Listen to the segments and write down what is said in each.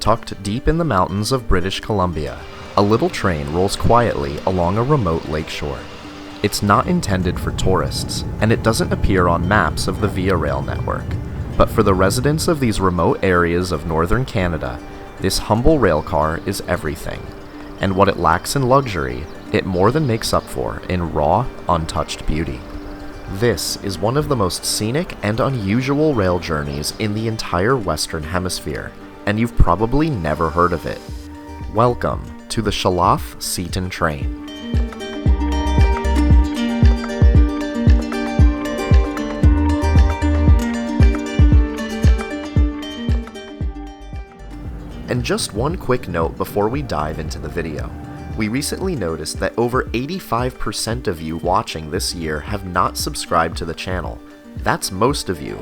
Tucked deep in the mountains of British Columbia, a little train rolls quietly along a remote lakeshore. It's not intended for tourists, and it doesn't appear on maps of the Via Rail network. But for the residents of these remote areas of northern Canada, this humble railcar is everything. And what it lacks in luxury, it more than makes up for in raw, untouched beauty. This is one of the most scenic and unusual rail journeys in the entire Western Hemisphere, and you've probably never heard of it. Welcome to the Shalalth Seton Train. And just one quick note before we dive into the video. We recently noticed that over 85% of you watching this year have not subscribed to the channel. That's most of you.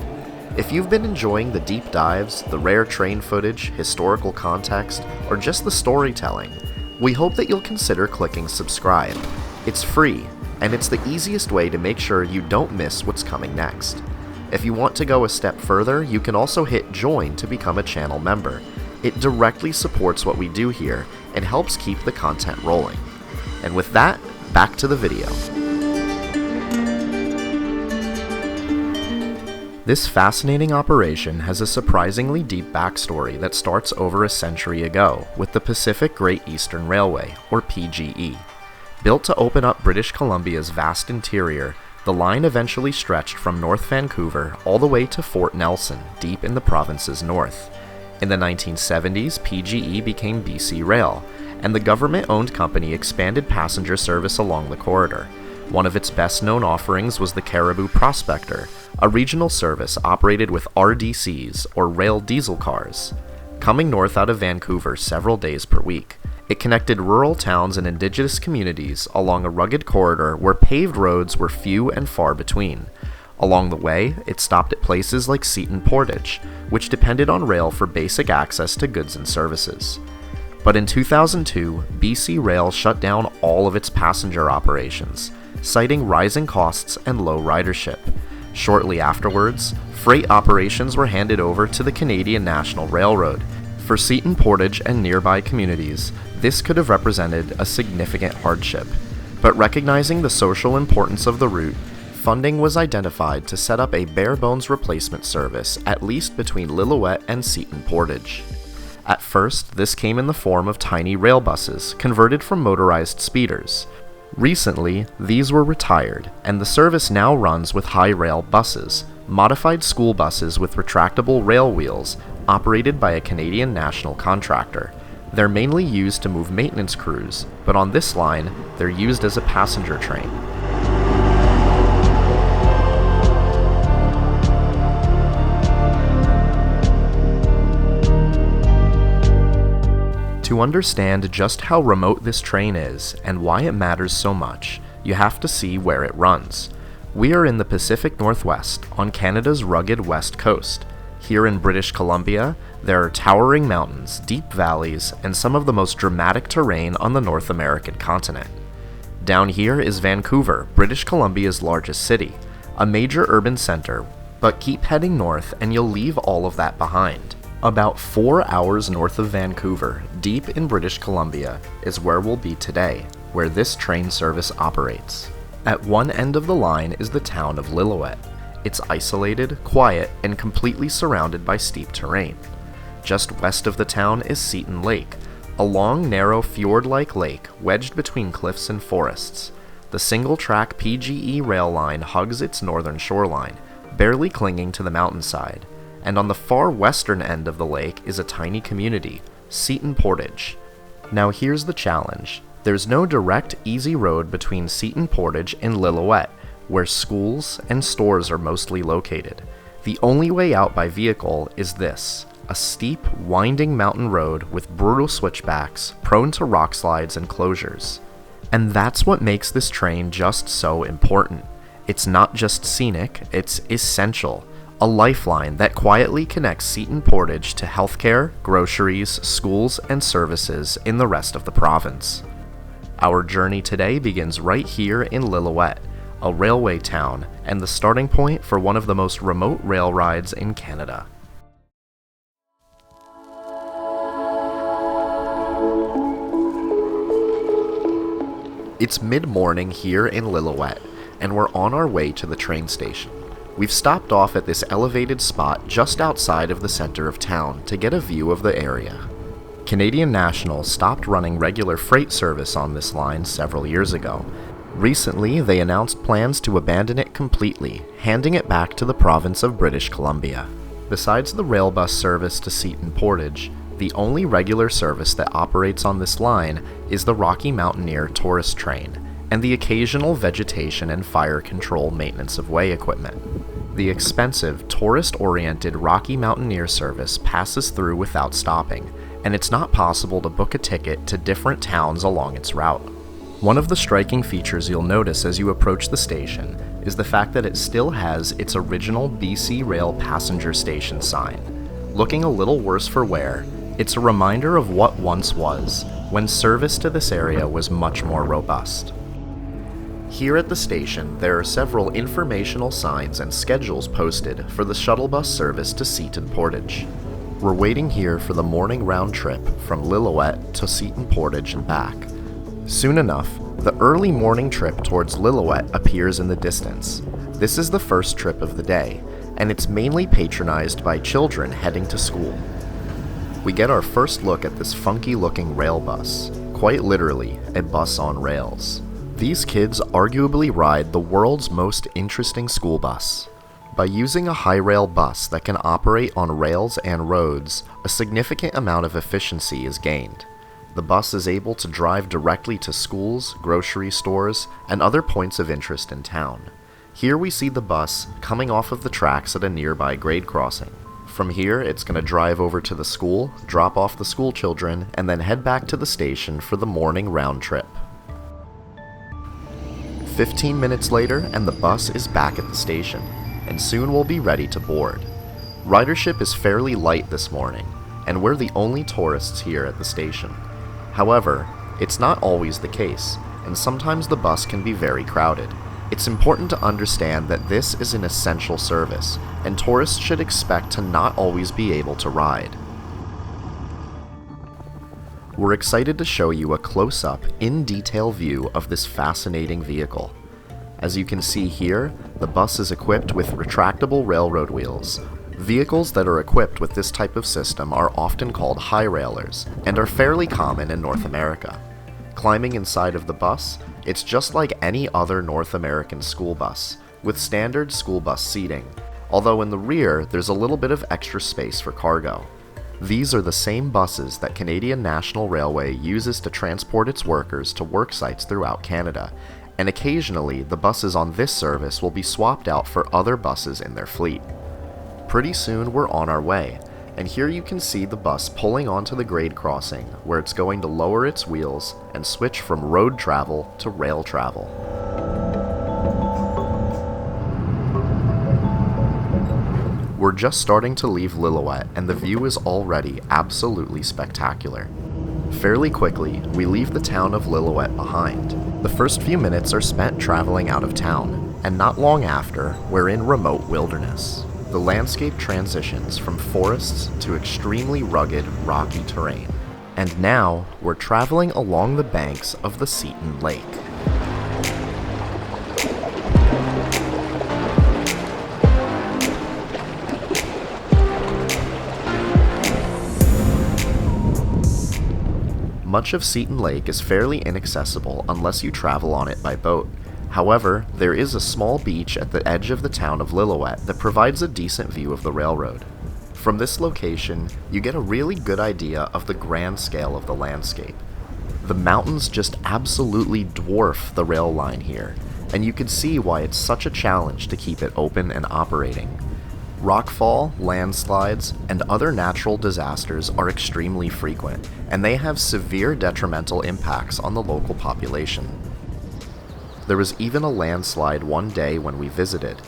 If you've been enjoying the deep dives, the rare train footage, historical context, or just the storytelling, we hope that you'll consider clicking subscribe. It's free, and it's the easiest way to make sure you don't miss what's coming next. If you want to go a step further, you can also hit join to become a channel member. It directly supports what we do here and helps keep the content rolling. And with that, back to the video. This fascinating operation has a surprisingly deep backstory that starts over a century ago with the Pacific Great Eastern Railway, or PGE. Built to open up British Columbia's vast interior, the line eventually stretched from North Vancouver all the way to Fort Nelson, deep in the province's north. In the 1970s, PGE became BC Rail, and the government-owned company expanded passenger service along the corridor. One of its best-known offerings was the Caribou Prospector, a regional service operated with RDCs, or rail diesel cars. Coming north out of Vancouver several days per week, it connected rural towns and indigenous communities along a rugged corridor where paved roads were few and far between. Along the way, it stopped at places like Seton Portage, which depended on rail for basic access to goods and services. But in 2002, BC Rail shut down all of its passenger operations, citing rising costs and low ridership. Shortly afterwards, freight operations were handed over to the Canadian National Railroad. For Seton Portage and nearby communities, this could have represented a significant hardship. But recognizing the social importance of the route, funding was identified to set up a bare-bones replacement service at least between Lillooet and Seton Portage. At first, this came in the form of tiny railbuses converted from motorized speeders. Recently, these were retired, and the service now runs with high-rail buses, modified school buses with retractable rail wheels, operated by a Canadian national contractor. They're mainly used to move maintenance crews, but on this line, they're used as a passenger train. To understand just how remote this train is and why it matters so much, you have to see where it runs. We are in the Pacific Northwest, on Canada's rugged west coast. Here in British Columbia, there are towering mountains, deep valleys, and some of the most dramatic terrain on the North American continent. Down here is Vancouver, British Columbia's largest city, a major urban center, but keep heading north and you'll leave all of that behind. About 4 hours north of Vancouver, deep in British Columbia, is where we'll be today, where this train service operates. At one end of the line is the town of Lillooet. It's isolated, quiet, and completely surrounded by steep terrain. Just west of the town is Seton Lake, a long, narrow fjord-like lake wedged between cliffs and forests. The single-track PGE rail line hugs its northern shoreline, barely clinging to the mountainside. And on the far western end of the lake is a tiny community, Seton Portage. Now here's the challenge. There's no direct, easy road between Seton Portage and Lillooet, where schools and stores are mostly located. The only way out by vehicle is this, a steep, winding mountain road with brutal switchbacks, prone to rock slides and closures. And that's what makes this train just so important. It's not just scenic, it's essential. A lifeline that quietly connects Seton Portage to healthcare, groceries, schools, and services in the rest of the province. Our journey today begins right here in Lillooet, a railway town, and the starting point for one of the most remote rail rides in Canada. It's mid-morning here in Lillooet, and we're on our way to the train station. We've stopped off at this elevated spot just outside of the center of town to get a view of the area. Canadian National stopped running regular freight service on this line several years ago. Recently, they announced plans to abandon it completely, handing it back to the province of British Columbia. Besides the Railbus service to Seton Portage, the only regular service that operates on this line is the Rocky Mountaineer tourist train, and the occasional vegetation and fire control maintenance of way equipment. The expensive, tourist-oriented Rocky Mountaineer service passes through without stopping, and it's not possible to book a ticket to different towns along its route. One of the striking features you'll notice as you approach the station is the fact that it still has its original BC Rail passenger station sign. Looking a little worse for wear, it's a reminder of what once was, when service to this area was much more robust. Here at the station, there are several informational signs and schedules posted for the shuttle bus service to Seton Portage. We're waiting here for the morning round trip from Lillooet to Seton Portage and back. Soon enough, the early morning trip towards Lillooet appears in the distance. This is the first trip of the day, and it's mainly patronized by children heading to school. We get our first look at this funky-looking rail bus, quite literally, a bus on rails. These kids arguably ride the world's most interesting school bus. By using a high-rail bus that can operate on rails and roads, a significant amount of efficiency is gained. The bus is able to drive directly to schools, grocery stores, and other points of interest in town. Here we see the bus coming off of the tracks at a nearby grade crossing. From here, it's going to drive over to the school, drop off the school children, and then head back to the station for the morning round trip. 15 minutes later, and the bus is back at the station, and soon we'll be ready to board. Ridership is fairly light this morning, and we're the only tourists here at the station. However, it's not always the case, and sometimes the bus can be very crowded. It's important to understand that this is an essential service, and tourists should expect to not always be able to ride. We're excited to show you a close-up, in-detail view of this fascinating vehicle. As you can see here, the bus is equipped with retractable railroad wheels. Vehicles that are equipped with this type of system are often called high railers, and are fairly common in North America. Climbing inside of the bus, it's just like any other North American school bus, with standard school bus seating, although in the rear there's a little bit of extra space for cargo. These are the same buses that Canadian National Railway uses to transport its workers to work sites throughout Canada, and occasionally the buses on this service will be swapped out for other buses in their fleet. Pretty soon we're on our way, and here you can see the bus pulling onto the grade crossing, where it's going to lower its wheels and switch from road travel to rail travel. We're just starting to leave Lillooet, and the view is already absolutely spectacular. Fairly quickly, we leave the town of Lillooet behind. The first few minutes are spent traveling out of town, and not long after, we're in remote wilderness. The landscape transitions from forests to extremely rugged, rocky terrain. And now, we're traveling along the banks of the Seton Lake. Much of Seton Lake is fairly inaccessible unless you travel on it by boat. However, there is a small beach at the edge of the town of Lillooet that provides a decent view of the railroad. From this location, you get a really good idea of the grand scale of the landscape. The mountains just absolutely dwarf the rail line here, and you can see why it's such a challenge to keep it open and operating. Rockfall, landslides, and other natural disasters are extremely frequent, and they have severe detrimental impacts on the local population. There was even a landslide one day when we visited.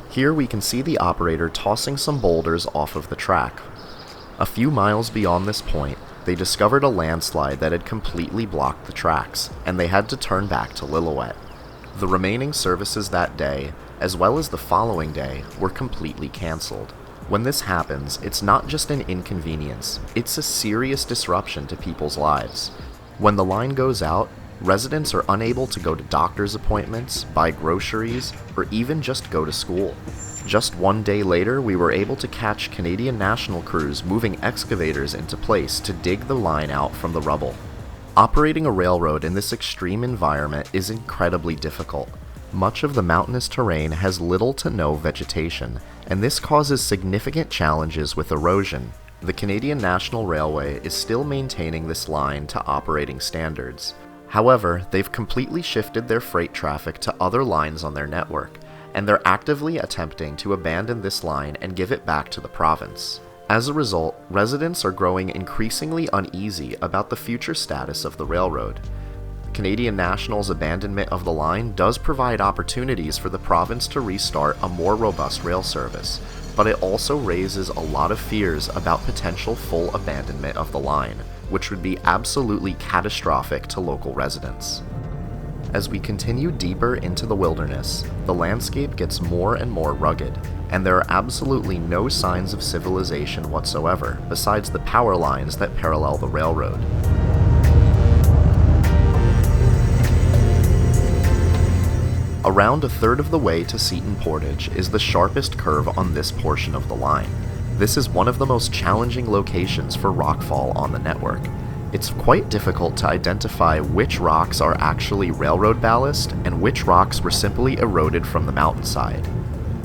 Here we can see the operator tossing some boulders off of the track. A few miles beyond this point, they discovered a landslide that had completely blocked the tracks, and they had to turn back to Lillooet. The remaining services that day, as well as the following day, were completely cancelled. When this happens, it's not just an inconvenience, it's a serious disruption to people's lives. When the line goes out, residents are unable to go to doctor's appointments, buy groceries, or even just go to school. Just one day later, we were able to catch Canadian National crews moving excavators into place to dig the line out from the rubble. Operating a railroad in this extreme environment is incredibly difficult. Much of the mountainous terrain has little to no vegetation, and this causes significant challenges with erosion. The Canadian National Railway is still maintaining this line to operating standards. However, they've completely shifted their freight traffic to other lines on their network, and they're actively attempting to abandon this line and give it back to the province. As a result, residents are growing increasingly uneasy about the future status of the railroad. Canadian National's abandonment of the line does provide opportunities for the province to restart a more robust rail service, but it also raises a lot of fears about potential full abandonment of the line, which would be absolutely catastrophic to local residents. As we continue deeper into the wilderness, the landscape gets more and more rugged, and there are absolutely no signs of civilization whatsoever besides the power lines that parallel the railroad. Around a third of the way to Seton Portage is the sharpest curve on this portion of the line. This is one of the most challenging locations for rockfall on the network. It's quite difficult to identify which rocks are actually railroad ballast and which rocks were simply eroded from the mountainside.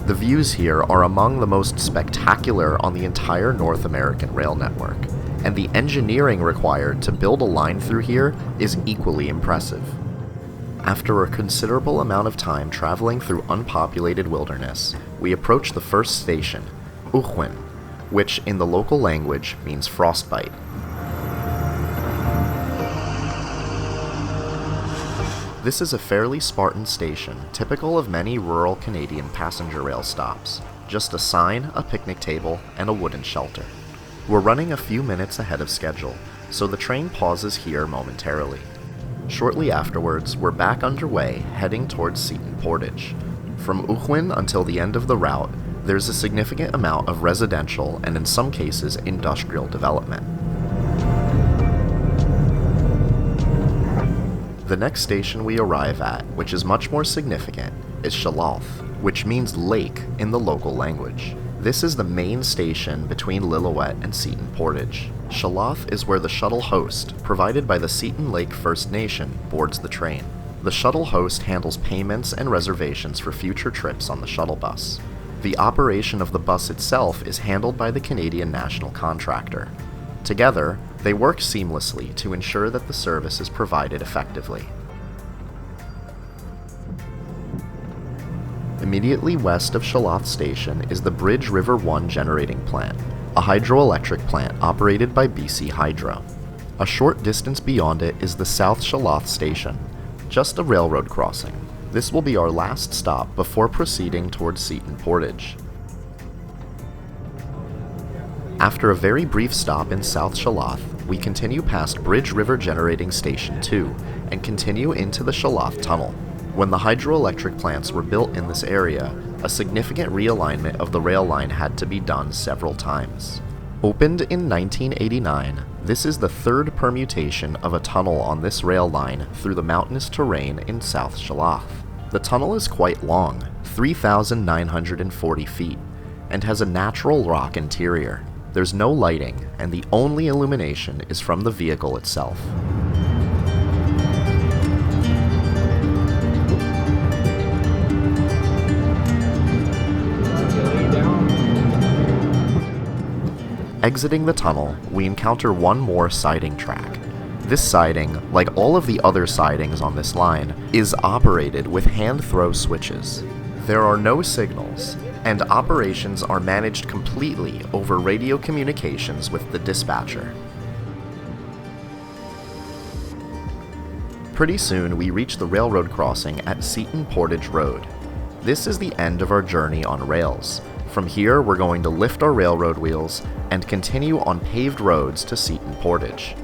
The views here are among the most spectacular on the entire North American rail network, and the engineering required to build a line through here is equally impressive. After a considerable amount of time traveling through unpopulated wilderness, we approach the first station, Ohin, which in the local language means frostbite. This is a fairly Spartan station, typical of many rural Canadian passenger rail stops. Just a sign, a picnic table, and a wooden shelter. We're running a few minutes ahead of schedule, so the train pauses here momentarily. Shortly afterwards, we're back underway, heading towards Seton Portage. From Ohin until the end of the route, there's a significant amount of residential and in some cases industrial development. The next station we arrive at, which is much more significant, is Shalalth, which means lake in the local language. This is the main station between Lillooet and Seton Portage. Shalalth is where the shuttle host, provided by the Seton Lake First Nation, boards the train. The shuttle host handles payments and reservations for future trips on the shuttle bus. The operation of the bus itself is handled by the Canadian National contractor. Together, they work seamlessly to ensure that the service is provided effectively. Immediately west of Shalalth Station is the Bridge River 1 generating plant, a hydroelectric plant operated by BC Hydro. A short distance beyond it is the South Shalalth Station, just a railroad crossing. This will be our last stop before proceeding towards Seton Portage. After a very brief stop in South Shalalth, we continue past Bridge River Generating Station 2 and continue into the Shalalth Tunnel. When the hydroelectric plants were built in this area, a significant realignment of the rail line had to be done several times. Opened in 1989, this is the third permutation of a tunnel on this rail line through the mountainous terrain in South Shalalth. The tunnel is quite long, 3,940 feet, and has a natural rock interior. There's no lighting, and the only illumination is from the vehicle itself. Exiting the tunnel, we encounter one more siding track. This siding, like all of the other sidings on this line, is operated with hand-throw switches. There are no signals, and operations are managed completely over radio communications with the dispatcher. Pretty soon we reach the railroad crossing at Seton Portage Road. This is the end of our journey on rails. From here we're going to lift our railroad wheels and continue on paved roads to Seton Portage.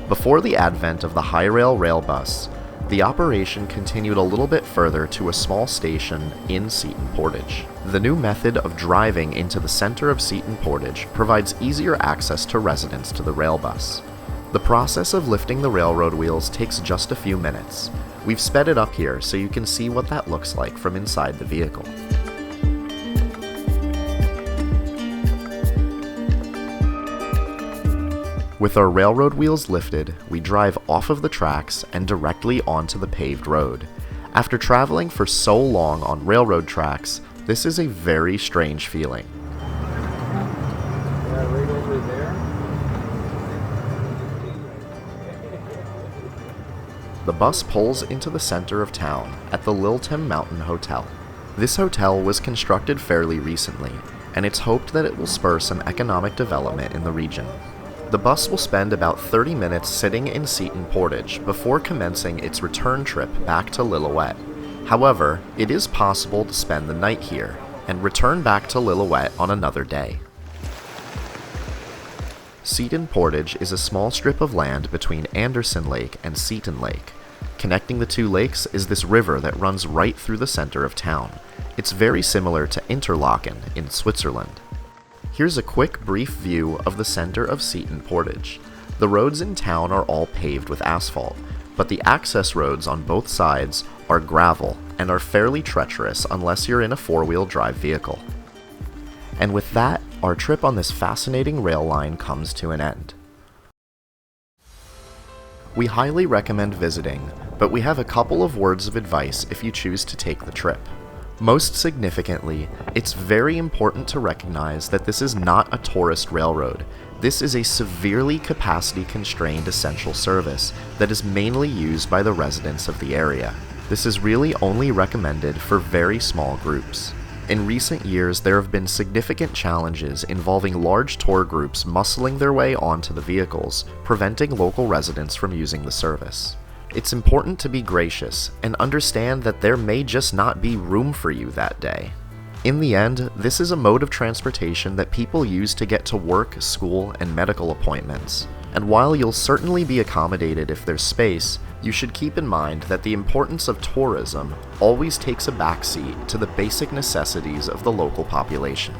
Before the advent of the high-rail Railbus, the operation continued a little bit further to a small station in Seton Portage. The new method of driving into the center of Seton Portage provides easier access to residents to the Railbus. The process of lifting the railroad wheels takes just a few minutes. We've sped it up here so you can see what that looks like from inside the vehicle. With our railroad wheels lifted, we drive off of the tracks and directly onto the paved road. After traveling for so long on railroad tracks, this is a very strange feeling. Yeah, right over there. The bus pulls into the center of town at the Lillooet Mountain Hotel. This hotel was constructed fairly recently, and it's hoped that it will spur some economic development in the region. The bus will spend about 30 minutes sitting in Seton Portage before commencing its return trip back to Lillooet. However, it is possible to spend the night here and return back to Lillooet on another day. Seton Portage is a small strip of land between Anderson Lake and Seton Lake. Connecting the two lakes is this river that runs right through the center of town. It's very similar to Interlaken in Switzerland. Here's a quick brief view of the center of Seton Portage. The roads in town are all paved with asphalt, but the access roads on both sides are gravel and are fairly treacherous unless you're in a four-wheel drive vehicle. And with that, our trip on this fascinating rail line comes to an end. We highly recommend visiting, but we have a couple of words of advice if you choose to take the trip. Most significantly, it's very important to recognize that this is not a tourist railroad. This is a severely capacity-constrained essential service that is mainly used by the residents of the area. This is really only recommended for very small groups. In recent years, there have been significant challenges involving large tour groups muscling their way onto the vehicles, preventing local residents from using the service. It's important to be gracious and understand that there may just not be room for you that day. In the end, this is a mode of transportation that people use to get to work, school, and medical appointments. And while you'll certainly be accommodated if there's space, you should keep in mind that the importance of tourism always takes a backseat to the basic necessities of the local population.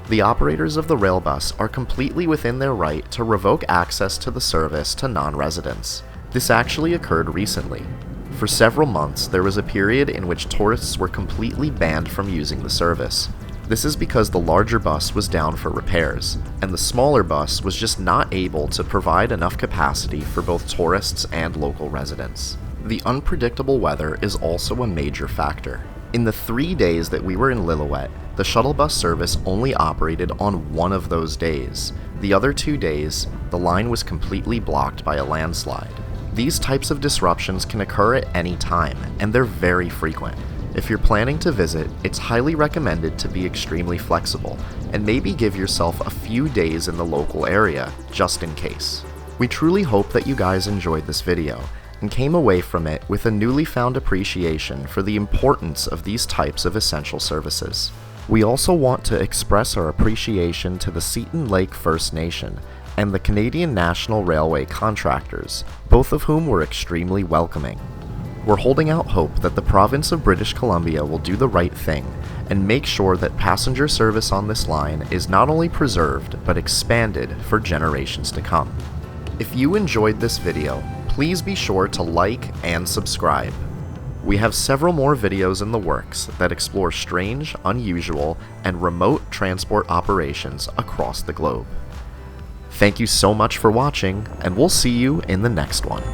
The operators of the Railbus are completely within their right to revoke access to the service to non-residents. This actually occurred recently. For several months, there was a period in which tourists were completely banned from using the service. This is because the larger bus was down for repairs, and the smaller bus was just not able to provide enough capacity for both tourists and local residents. The unpredictable weather is also a major factor. In the 3 days that we were in Lillooet, the shuttle bus service only operated on one of those days. The other 2 days, the line was completely blocked by a landslide. These types of disruptions can occur at any time, and they're very frequent. If you're planning to visit, it's highly recommended to be extremely flexible, and maybe give yourself a few days in the local area, just in case. We truly hope that you guys enjoyed this video, and came away from it with a newly found appreciation for the importance of these types of essential services. We also want to express our appreciation to the Seton Lake First Nation, and the Canadian National Railway contractors, both of whom were extremely welcoming. We're holding out hope that the province of British Columbia will do the right thing and make sure that passenger service on this line is not only preserved but expanded for generations to come. If you enjoyed this video, please be sure to like and subscribe. We have several more videos in the works that explore strange, unusual, and remote transport operations across the globe. Thank you so much for watching, and we'll see you in the next one.